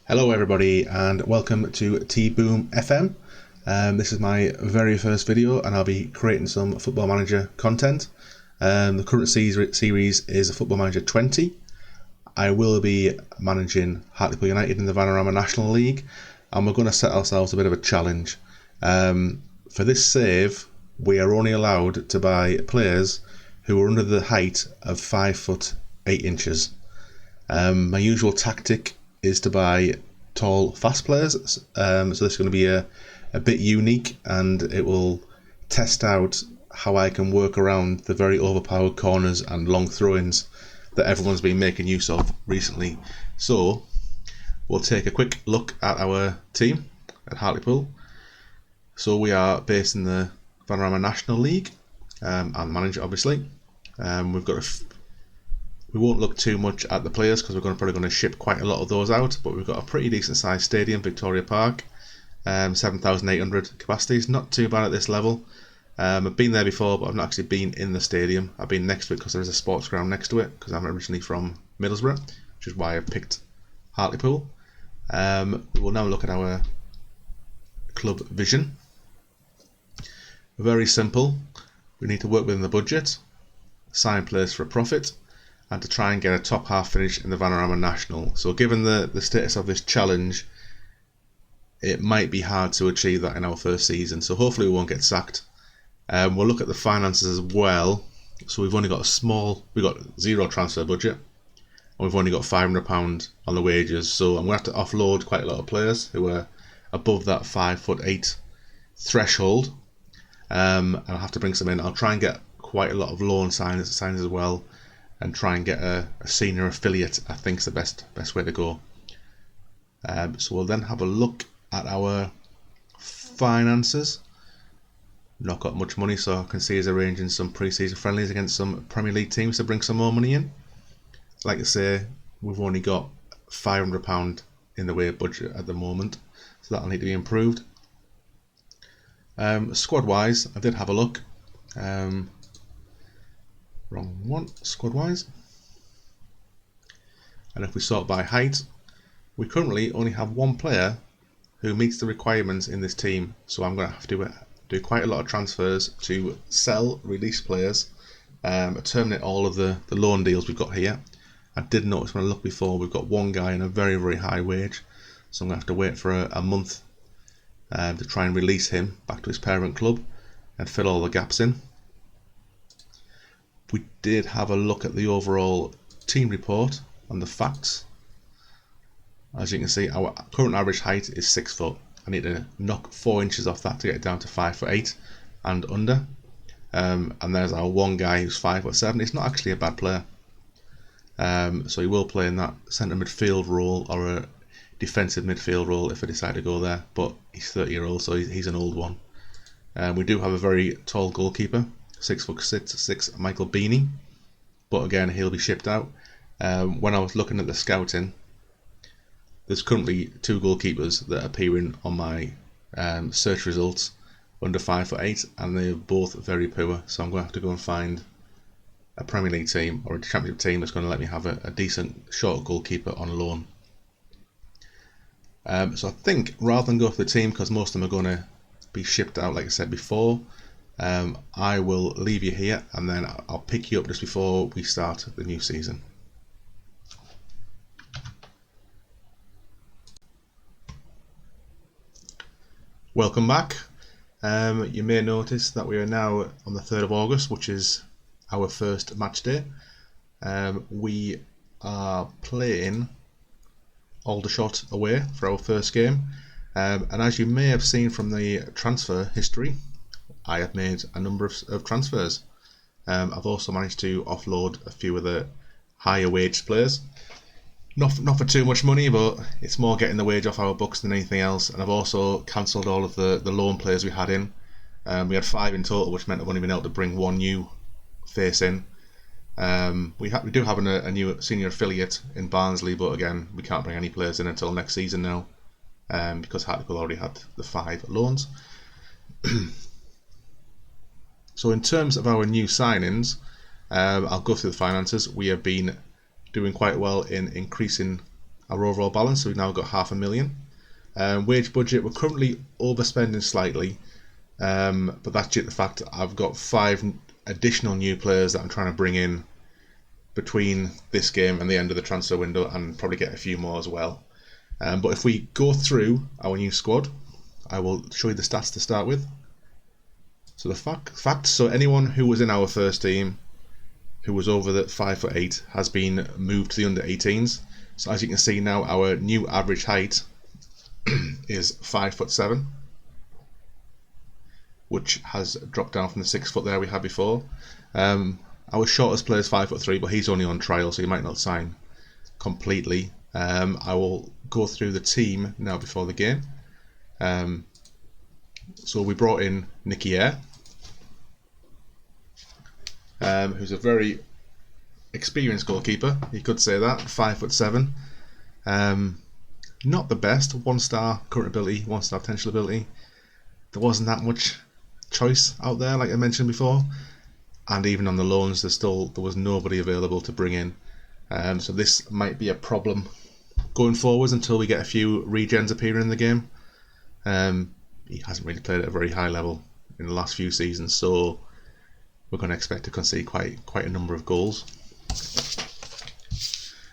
Hello everybody and welcome to T-Boom FM. This is my very first video and I'll be creating some Football Manager content. The current series is Football Manager 20. I will be managing Hartlepool United in the Vanarama National League and we're going to set ourselves a bit of a challenge. For this save we are only allowed to buy players who are under the height of 5 foot 8 inches. My usual tactic is to buy tall, fast players, so this is going to be a bit unique and it will test out how I can work around the very overpowered corners and long throw-ins that everyone's been making use of recently. So we'll take a quick look at our team at Hartlepool. So we are based in the Vanarama National League and manager obviously. We won't look too much at the players because we're probably going to ship quite a lot of those out, but we've got a pretty decent sized stadium, Victoria Park, 7,800 capacities, not too bad at this level. I've been there before, but I've not actually been in the stadium. I've been next to it because there is a sports ground next to it, because I'm originally from Middlesbrough, which is why I picked Hartlepool. We'll now look at our club vision. Very simple. We need to work within the budget, sign players for a profit, and to try and get a top half finish in the Vanarama National. So given the status of this challenge, it might be hard to achieve that in our first season, so hopefully we won't get sacked. We'll look at the finances as well. So we've got zero transfer budget and we've only got £500 on the wages, so I'm going to have to offload quite a lot of players who are above that 5 foot 8 threshold. I'll have to bring some in. I'll try and get quite a lot of loan signs as well, and try and get a senior affiliate. I think is the best way to go. So we'll then have a look at our finances. Not got much money, so I can see he's arranging some pre-season friendlies against some Premier League teams to bring some more money in. Like I say, we've only got £500 in the way of budget at the moment, so that'll need to be improved. Squad wise, I did have a look. Wrong one, squad wise. And if we sort by height, we currently only have one player who meets the requirements in this team, so I'm going to have to do quite a lot of transfers to sell, release players, terminate all of the loan deals we've got here. I did notice when I looked before, we've got one guy in a very, very high wage, so I'm going to have to wait for a month to try and release him back to his parent club and fill all the gaps in. We did have a look at the overall team report and the facts. As you can see, our current average height is 6 foot. I need to knock 4 inches off that to get it down to 5 foot 8 and under. And there's our one guy who's 5 foot 7. It's not actually a bad player. So he will play in that centre midfield role or a defensive midfield role if I decide to go there. But he's 30-year-old, so he's an old one. We do have a very tall goalkeeper. 6'6", Michael Beanie, but again he'll be shipped out. When I was looking at the scouting, there's currently 2 goalkeepers that are appearing on my search results under 5 foot 8, and they're both very poor. So I'm going to have to go and find a Premier League team or a Championship team that's going to let me have a decent short goalkeeper on loan. So I think rather than go for the team, because most of them are going to be shipped out, like I said before, I will leave you here and then I'll pick you up just before we start the new season. Welcome back. You may notice that we are now on the 3rd of August, which is our first match day. We are playing Aldershot away for our first game, and as you may have seen from the transfer history, I have made a number of transfers. I've also managed to offload a few of the higher wage players. Not for too much money, but it's more getting the wage off our books than anything else. And I've also cancelled all of the loan players we had in. We had 5 in total, which meant I've only been able to bring 1 new face in. We do have a new senior affiliate in Barnsley, but again, we can't bring any players in until next season now, because Hartlepool already had the 5 loans. So in terms of our new signings, I'll go through the finances. We have been doing quite well in increasing our overall balance, so we've now got 500,000. Wage budget, we're currently overspending slightly, but that's due to the fact that I've got 5 additional new players that I'm trying to bring in between this game and the end of the transfer window, and probably get a few more as well. But if we go through our new squad, I will show you the stats to start with. So the facts, so anyone who was in our first team who was over the 5'8" has been moved to the under 18s. So as you can see now, our new average height is 5'7", which has dropped down from the 6 foot there we had before. Our shortest player is 5'3", but he's only on trial, so he might not sign completely. I will go through the team now before the game. So we brought in Nicky Eyre, who's a very experienced goalkeeper. You could say that, 5'7". Not the best, 1-star current ability, 1-star potential ability. There wasn't that much choice out there, like I mentioned before, and even on the loans, there was nobody available to bring in. So this might be a problem going forwards until we get a few regens appearing in the game. He hasn't really played at a very high level in the last few seasons, so we're going to expect to concede quite a number of goals.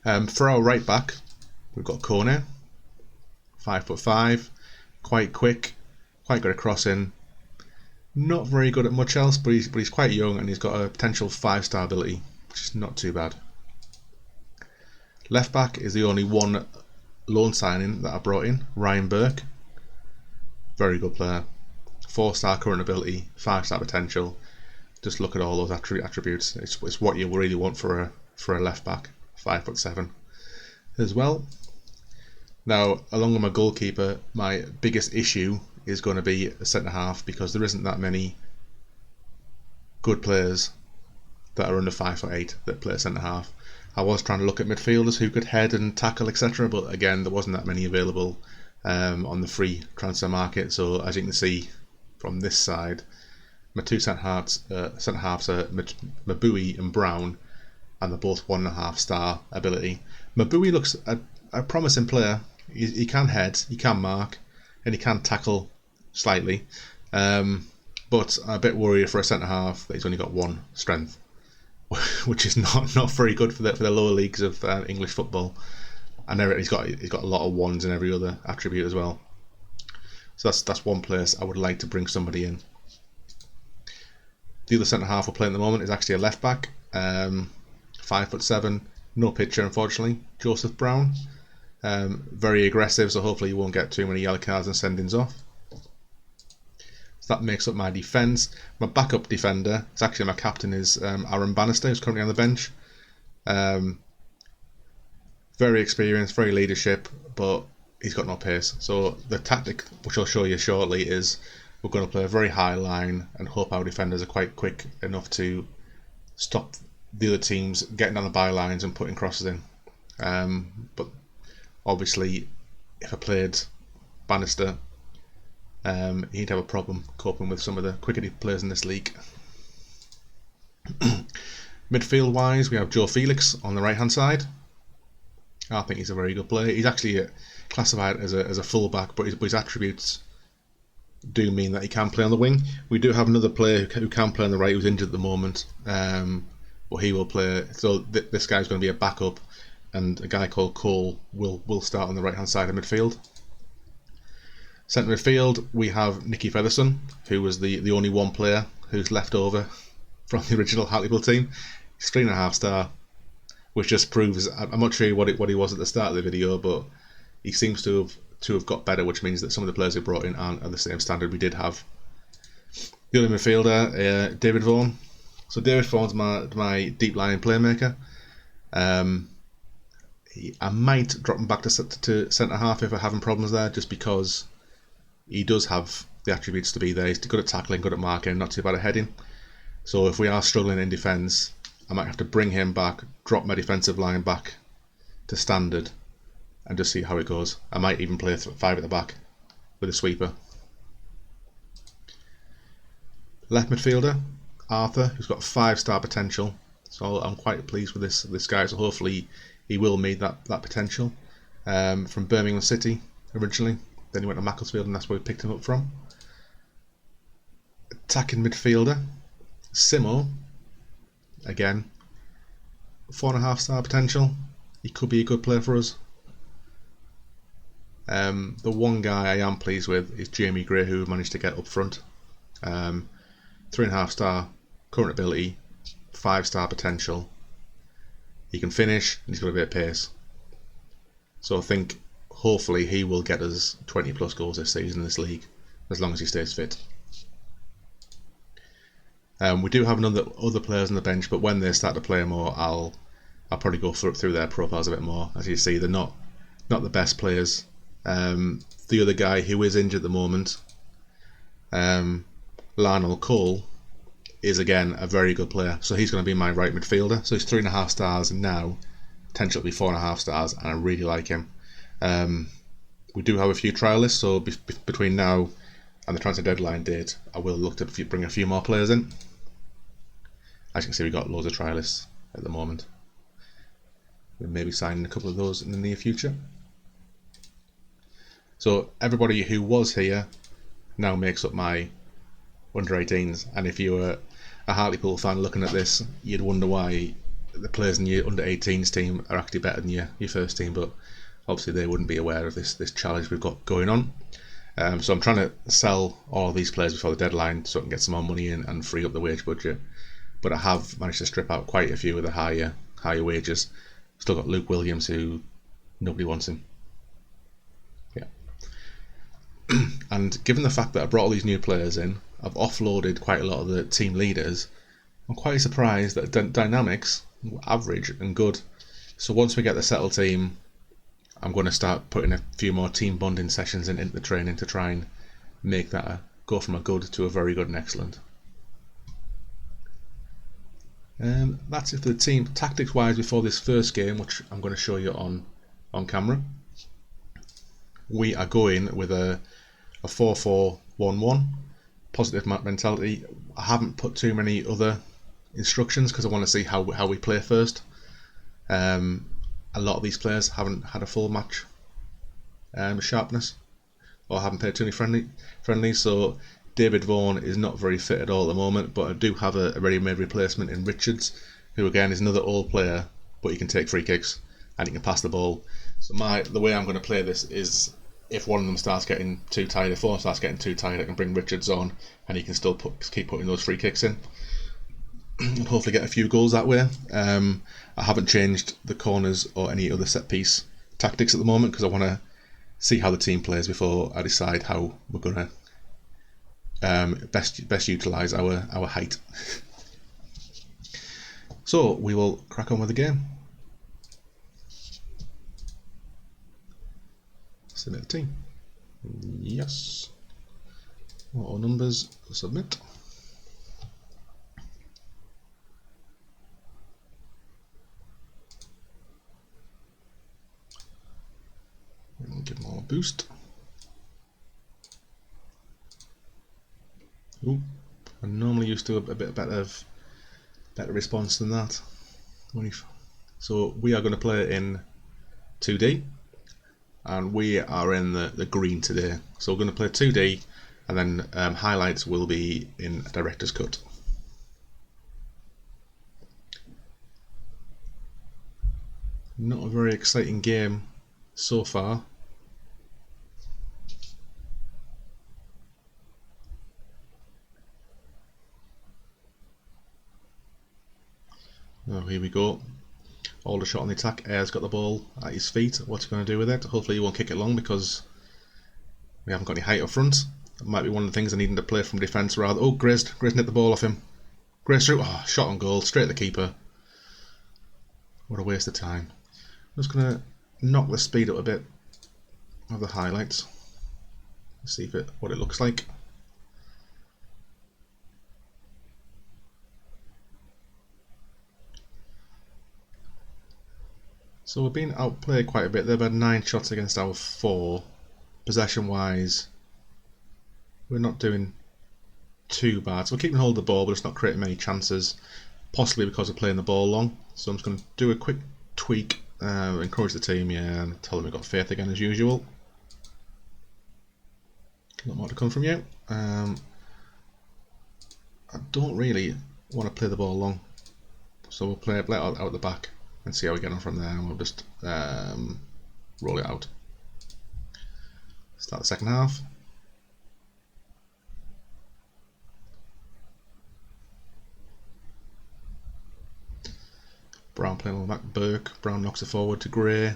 For our right back, we've got Kone, 5'5", quite quick, quite good at crossing. Not very good at much else, but he's quite young and he's got a potential 5-star ability, which is not too bad. Left back is the only one loan signing that I brought in, Ryan Burke. Very good player, 4-star current ability, 5-star potential. Just look at all those attributes. It's what you really want for a left back, 5'7" as well. Now, along with my goalkeeper, my biggest issue is going to be a centre half, because there isn't that many good players that are under 5'8" that play centre half. I was trying to look at midfielders who could head and tackle, etc., but again, there wasn't that many available on the free transfer market. So as you can see from this side, my two centre halves are Mabui and Brown, and they're both 1.5-star ability. Mabui looks a promising player. He can head, he can mark, and he can tackle slightly. But I'm a bit worried for a centre half that he's only got 1 strength, which is not very good for the lower leagues of English football. And he's got a lot of 1s in every other attribute as well. So that's one place I would like to bring somebody in. The other centre half we're playing at the moment is actually a left back, 5'7", no picture unfortunately, Joseph Brown. Very aggressive, so hopefully you won't get too many yellow cards and sendings off. So that makes up my defence. My backup defender, it's actually my captain, is Aaron Bannister, who's currently on the bench. Very experienced, very leadership, but he's got no pace. So the tactic, which I'll show you shortly, is we're going to play a very high line and hope our defenders are quite quick enough to stop the other teams getting down the bylines and putting crosses in. But obviously, if I played Bannister, he'd have a problem coping with some of the quicker players in this league. Midfield wise, we have Joe Felix on the right hand side. I think he's a very good player. He's actually classified as a full-back, but his attributes do mean that he can play on the wing. We do have another player who can play on the right, who's injured at the moment, but he will play. So this guy's going to be a backup, and a guy called Cole will start on the right-hand side of midfield. Centre midfield, we have Nicky Featherson, who was the only one player who's left over from the original Hartlepool team. He's 3.5-star. Which just proves, I'm not sure what he was at the start of the video, but he seems to have got better, which means that some of the players we brought in aren't at the same standard we did have. The other midfielder, David Vaughan. So David Vaughan's my deep line playmaker. I might drop him back to centre half if I'm having problems there, just because he does have the attributes to be there. He's good at tackling, good at marking, not too bad at heading. So if we are struggling in defence, I might have to bring him back, drop my defensive line back to standard, and just see how it goes. I might even play 5 at the back with a sweeper. Left midfielder, Arthur, who's got 5-star potential. So I'm quite pleased with this guy, so hopefully he will meet that potential. from Birmingham City originally. Then he went to Macclesfield, and that's where we picked him up from. Attacking midfielder, Simo. Again, 4.5-star potential. He could be a good player for us. The one guy I am pleased with is Jamie Gray, who managed to get up front. 3.5-star current ability, 5-star potential. He can finish, and he's got a bit of pace. So I think hopefully he will get us 20 plus goals this season in this league, as long as he stays fit. We do have other players on the bench, but when they start to play more, I'll probably go through their profiles a bit more. As you see, they're not the best players. The other guy who is injured at the moment, Lionel Cole, is again a very good player. So he's going to be my right midfielder. So he's 3.5 stars now, potential to be 4.5 stars, and I really like him. We do have a few trialists, so between now and the transfer deadline date, I will look to bring a few more players in. As you can see, we've got loads of trialists at the moment. We'll maybe sign a couple of those in the near future. So everybody who was here now makes up my under-18s, and if you were a Hartlepool fan looking at this, you'd wonder why the players in your under-18s team are actually better than your first team, but obviously they wouldn't be aware of this challenge we've got going on. So I'm trying to sell all of these players before the deadline so I can get some more money in and free up the wage budget. But I have managed to strip out quite a few with the higher wages. Still got Luke Williams, who nobody wants him. Yeah. And given the fact that I brought all these new players in, I've offloaded quite a lot of the team leaders. I'm quite surprised that dynamics were average and good. So once we get the settled team, I'm going to start putting a few more team bonding sessions into the training to try and make that go from a good to a very good and excellent. That's it for the team. Tactics wise, before this first game, which I'm going to show you on camera, we are going with a 4-4-1-1, positive mentality. I haven't put too many other instructions because I want to see how we play first. A lot of these players haven't had a full match sharpness, or haven't played too many friendlies, so David Vaughan is not very fit at all at the moment, but I do have a ready-made replacement in Richards, who again is another old player, but he can take free kicks and he can pass the ball. So the way I'm going to play this is, if one of them starts getting too tired, if one starts getting too tired, I can bring Richards on and he can still keep putting those free kicks in and hopefully get a few goals that way. I haven't changed the corners or any other set piece tactics at the moment because I want to see how the team plays before I decide how we're going to best utilise our height. So we will crack on with the game. Submit the team. Yes. Auto numbers. Submit. And give them all a boost. Ooh, I normally used to a bit better response than that. So we are going to play in 2D, and we are in the green today. So we're going to play 2D, and then highlights will be in director's cut. Not a very exciting game so far. Oh, here we go. Aldershot on the attack. Ayer's got the ball at his feet. What's he going to do with it? Hopefully he won't kick it long because we haven't got any height up front. That might be one of the things I need to play from defence rather. Oh, Grayson hit the ball off him. Grayson, oh, shot on goal, straight at the keeper. What a waste of time. I'm just going to knock the speed up a bit of the highlights. See what it looks like. So we've been outplayed quite a bit. They've had 9 shots against our 4. Possession wise, we're not doing too bad. So we're keeping hold of the ball, but it's not creating many chances. Possibly because we're playing the ball long. So I'm just going to do a quick tweak encourage the team, yeah, and tell them we've got faith again as usual. A lot more to come from you. I don't really want to play the ball long, so we'll play it out the back and see how we get on from there, and we'll just roll it out. Start the second half. Brown playing on the back. Burke. Brown knocks it forward to Gray.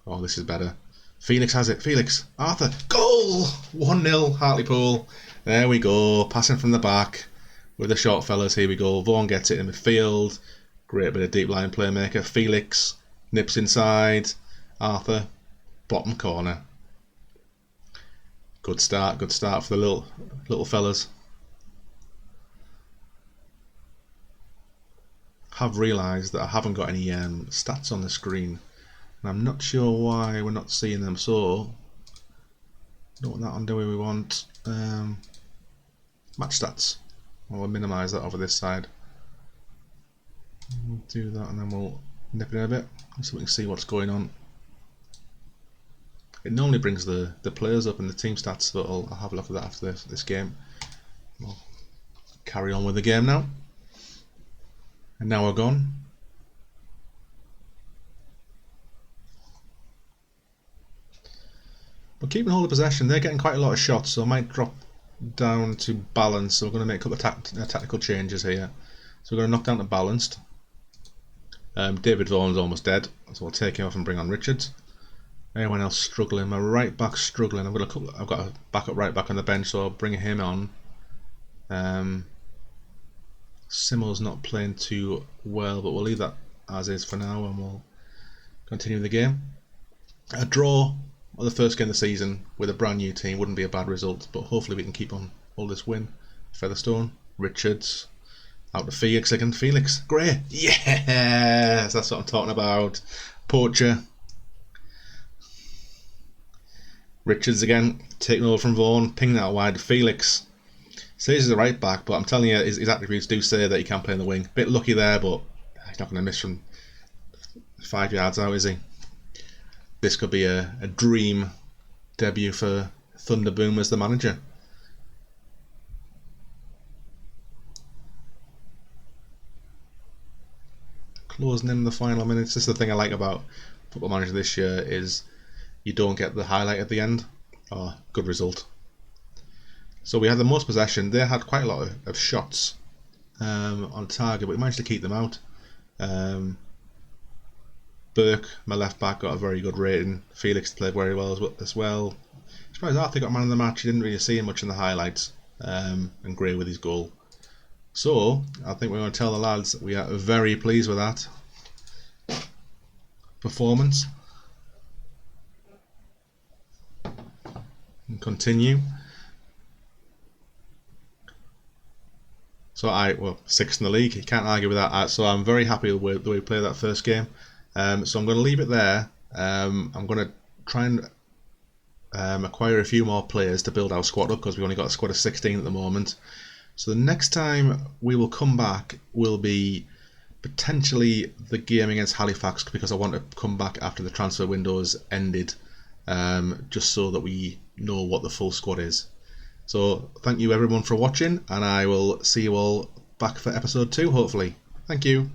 Oh, this is better. Felix has it. Felix. Arthur. Goal! 1-0 Hartlepool. There we go. Passing from the back with the short fellas. Here we go. Vaughan gets it in midfield. Great bit of deep line playmaker. Felix nips inside. Arthur. Bottom corner. Good start for the little fellas. Have realised that I haven't got any stats on the screen, and I'm not sure why we're not seeing them. So don't want that on, do we? We want match stats. We'll minimise that over this side. We'll do that, and then we'll nip it in a bit so we can see what's going on. It normally brings the players up in the team stats, so I'll have a look at that after this game. We'll carry on with the game now. And now we're gone. We're keeping hold of possession. They're getting quite a lot of shots, so I might drop down to balance. So we're going to make a couple of tactical changes here. So we're going to knock down to balanced. David Vaughan's almost dead, so we'll take him off and bring on Richards. Anyone else struggling? My right back struggling. I've got a backup right back on the bench, so I'll bring him on. Simmel's not playing too well, but we'll leave that as is for now, and we'll continue the game. A draw on the first game of the season with a brand new team wouldn't be a bad result, but hopefully we can keep on all this win. Featherstone, Richards, out to Felix again. Felix, Gray, yes, that's what I'm talking about. Poacher. Richards again, taking over from Vaughan, pinging that wide to Felix. Says he's a right back, but I'm telling you, his attributes do say that he can play in the wing. Bit lucky there, but he's not going to miss from 5 yards out, is he? This could be a dream debut for Thunderboom as the manager. Closing in the final minutes. This is the thing I like about Football Manager this year, is you don't get the highlight at the end. Oh, good result. So we had the most possession. They had quite a lot of shots on target, but we managed to keep them out. Burke, my left back, got a very good rating. Felix played very well as well. I'm surprised Arthur got man of the match. You didn't really see him much in the highlights. And Gray with his goal. So I think we're going to tell the lads that we are very pleased with that performance. And continue. So well, 6th in the league, you can't argue with that. So I'm very happy with the way we played that first game. So I'm going to leave it there. I'm going to try and acquire a few more players to build our squad up, because we've only got a squad of 16 at the moment. So the next time we will come back will be potentially the game against Halifax, because I want to come back after the transfer windows ended, just so that we know what the full squad is. So thank you everyone for watching, and I will see you all back for episode 2 hopefully. Thank you.